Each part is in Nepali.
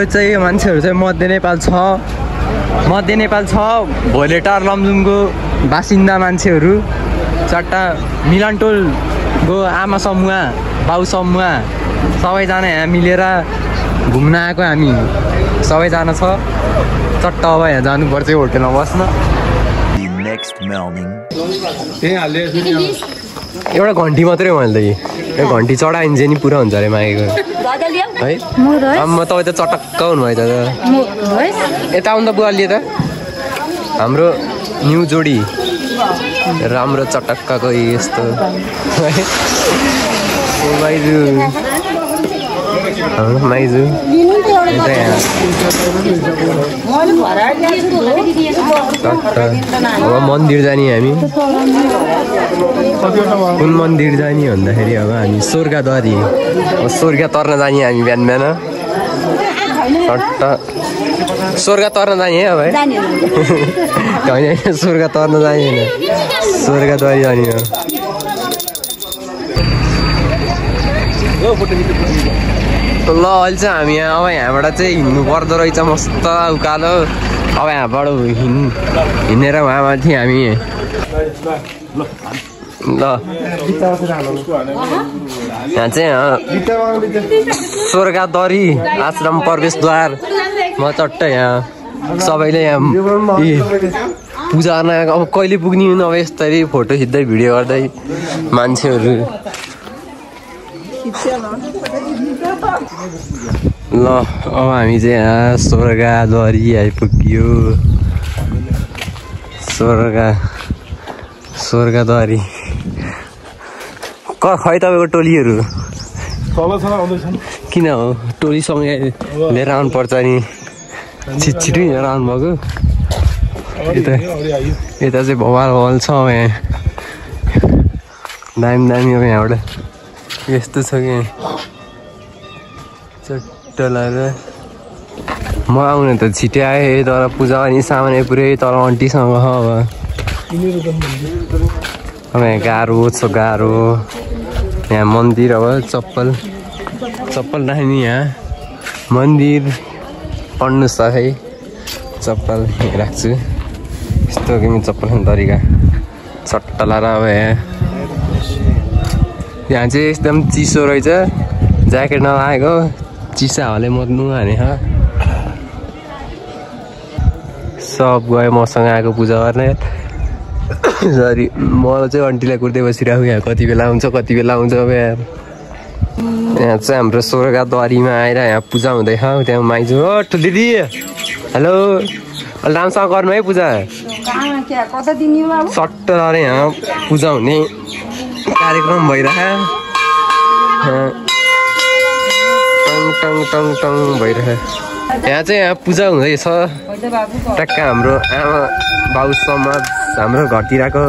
चाहिँ मान्छेहरू चाहिँ मध्य नेपाल छ भोलेटार लमजुङको बासिन्दा मान्छेहरू चट्टा मिलनटोलको आमा समूह बाउ समूह सबैजना यहाँ मिलेर घुम्न आएको हामी सबैजना छ चट्ट अब यहाँ जानुपर्छ होटेलमा बस्न एउटा घन्टी मात्रै हो मैले यो घन्टी चढाइन्छ नि पुरा हुन्छ अरे मागेको है म तपाईँ त चटक्क हुनुभयो त यता आउनु त बुवाले त हाम्रो न्यू जोडी राम्रो चटक्कको यस्तो माइजू माइजू अब मन्दिर जाने हामी कुन मन्दिर जाने भन्दाखेरि अब हामी स्वर्गद्वारी स्वर्ग तर्न जाने हामी बिहान बिहान स्वर्ग तर्न जाने है अब होइन स्वर्ग तर्न जाने होइन स्वर्गद्वारी जाने हो ल अहिले चाहिँ हामी अब यहाँबाट चाहिँ हिँड्नु पर्दो रहेछ मस्त उकालो अब यहाँबाट हिँडेर वहाँमाथि हामी ल यहाँ चाहिँ स्वर्गद्वारी आश्रम प्रवेशद्वार म चट्ट यहाँ सबैले यहाँ पूजा गर्न अब कहिले पुग्ने अब यस्तरी फोटो खिच्दै भिडियो गर्दै मान्छेहरू ल अब हामी चाहिँ यहाँ स्वर्गद्वारी आइपुग्यो स्वर्गद्वारी खै तपाईँको टोलीहरू किन हो टोलीसँगै लिएर आउनुपर्छ नि छिटो हिँडेर आउनुभएको यता चाहिँ भवाल छ यहाँ दामी अब यहाँबाट यस्तो छ कि चट्ट लगाएर म आउने त छिटै आएँ तर पूजा गर्ने सामान पुरै तर आन्टीसँग अब यहाँ गाह्रो छ गाह्रो यहाँ मन्दिर अब चप्पल राख्ने यहाँ मन्दिर पढ्नु छ है चप्पल राख्छु यस्तो कि चप्पल खाने तरिका चट्ट लाएर अब यहाँ चाहिँ एकदम चिसो रहेछ ज्याकेट नलागेको चिसा हाले मर्नु हाने सब गयो मसँग आएको पूजा गर्ने सरी मलाई चाहिँ आन्टीलाई कुर्दै बसिरहेको यहाँ कति बेला आउँछ अब यहाँ चाहिँ हाम्रो स्वर्गद्वारीमा आएर यहाँ पूजा हुँदैछ त्यहाँ माइजू हो दिदी हेलो अलि राम्रोसँग गर्नु है पूजा सट्ट अरे यहाँ पूजा हुने कार्यक्रम भइरह टङ भइरह यहाँ चाहिँ यहाँ पूजा हुँदैछ टक्क हाम्रो आमा बाउ समाज हाम्रो घरतिरको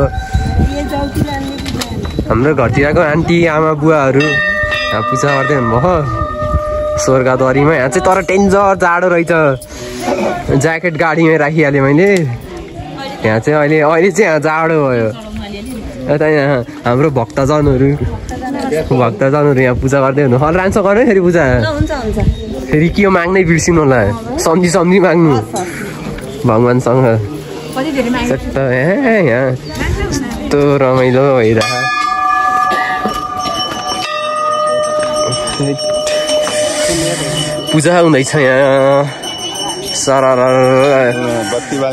आन्टी आमा बुवाहरू यहाँ पूजा गर्दै हुनुभयो स्वर्गद्वारीमा यहाँ चाहिँ तर डेन्जर जाडो रहेछ ज्याकेट गाडीमै राखिहालेँ मैले यहाँ चाहिँ अहिले चाहिँ यहाँ जाडो भयो यता यहाँ हाम्रो भक्तजनहरू यहाँ पूजा गर्दै हुनु अलि राम्रोसँग गर्नु फेरि पूजा फेरि के माग्नै बिर्सिनु होला सम्झी माग्नु भगवान्सँग यहाँ यस्तो रमाइलो भइरह पूजा हुँदैछ यहाँ सरर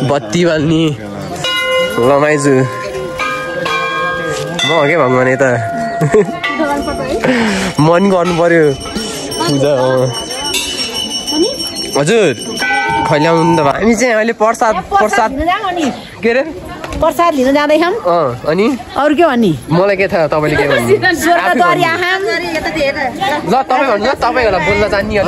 बत्ती बाल्ने लमाइजु म के भगवान् यता मन गर्नु पर्यो पूजा हजुर खैले आउनु त हामी चाहिँ अहिले प्रसाद के अरे प्रसाद लिन जाँदैछौँ अनि अरू के भन्ने मलाई के थाहा तपाईँले के भन्नु ल तपाईँ भन्नु तपाईँहरूलाई बोल्न जान्ने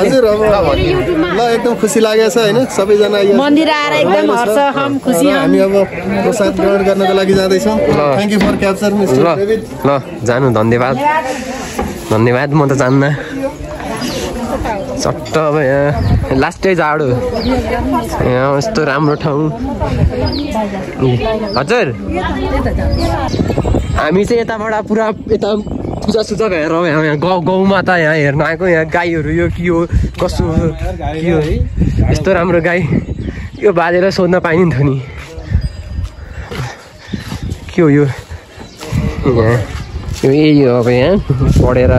ल एकदम खुसी लागेको छ होइन सबैजना मन्दिर आएर एकदम हर्ष हम खुसी हामी अब प्रसाद ग्रहण गर्नको लागि जाँदैछौँ thank you for capture mister David ल जानु धन्यवाद म त जान्न चट्ट अब यहाँ लास्टै जाडो यहाँ यस्तो राम्रो ठाउँ हजुर हामी चाहिँ यताबाट पुरा यता पूजा सुजा हेर यहाँ गाउँमा त यहाँ हेर्न आएको यहाँ गाईहरू यो के हो कसो के हो यस्तो राम्रो गाई यो बाजेलाई सोध्न पाइन्थ्यो नि के हो यो यही हो अब यहाँ पढेर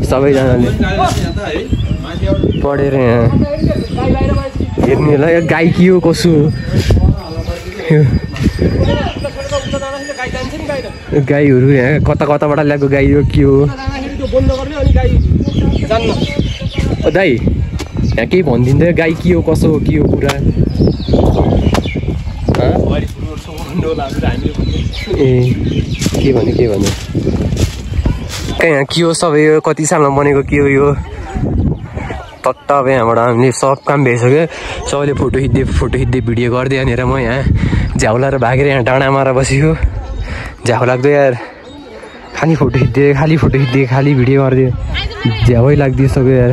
सबैजनाले पढेर यहाँ हेर्नेलाई गाई के हो कसो गाईहरू यहाँ कता कताबाट ल्याएको गाई हो के हो दाइ यहाँ केही भनिदिँदै गाई के हो कसो हो के हो कुरा ए के भन्यो कहाँ यहाँ के हो सबै यो कति सालमा बनेको के हो यो टट्ट अब यहाँबाट हामीले सब काम भइसक्यो सबैले फोटो खिच्दै भिडियो गर्दै यहाँनिर म यहाँ झ्याउला र भागेर यहाँ डाँडामा बसेको झ्याउ लाग्दो यार खालि फोटो खिच्दै खालि भिडियो गरिदियो झ्याउै लाग्दिसक्यो यार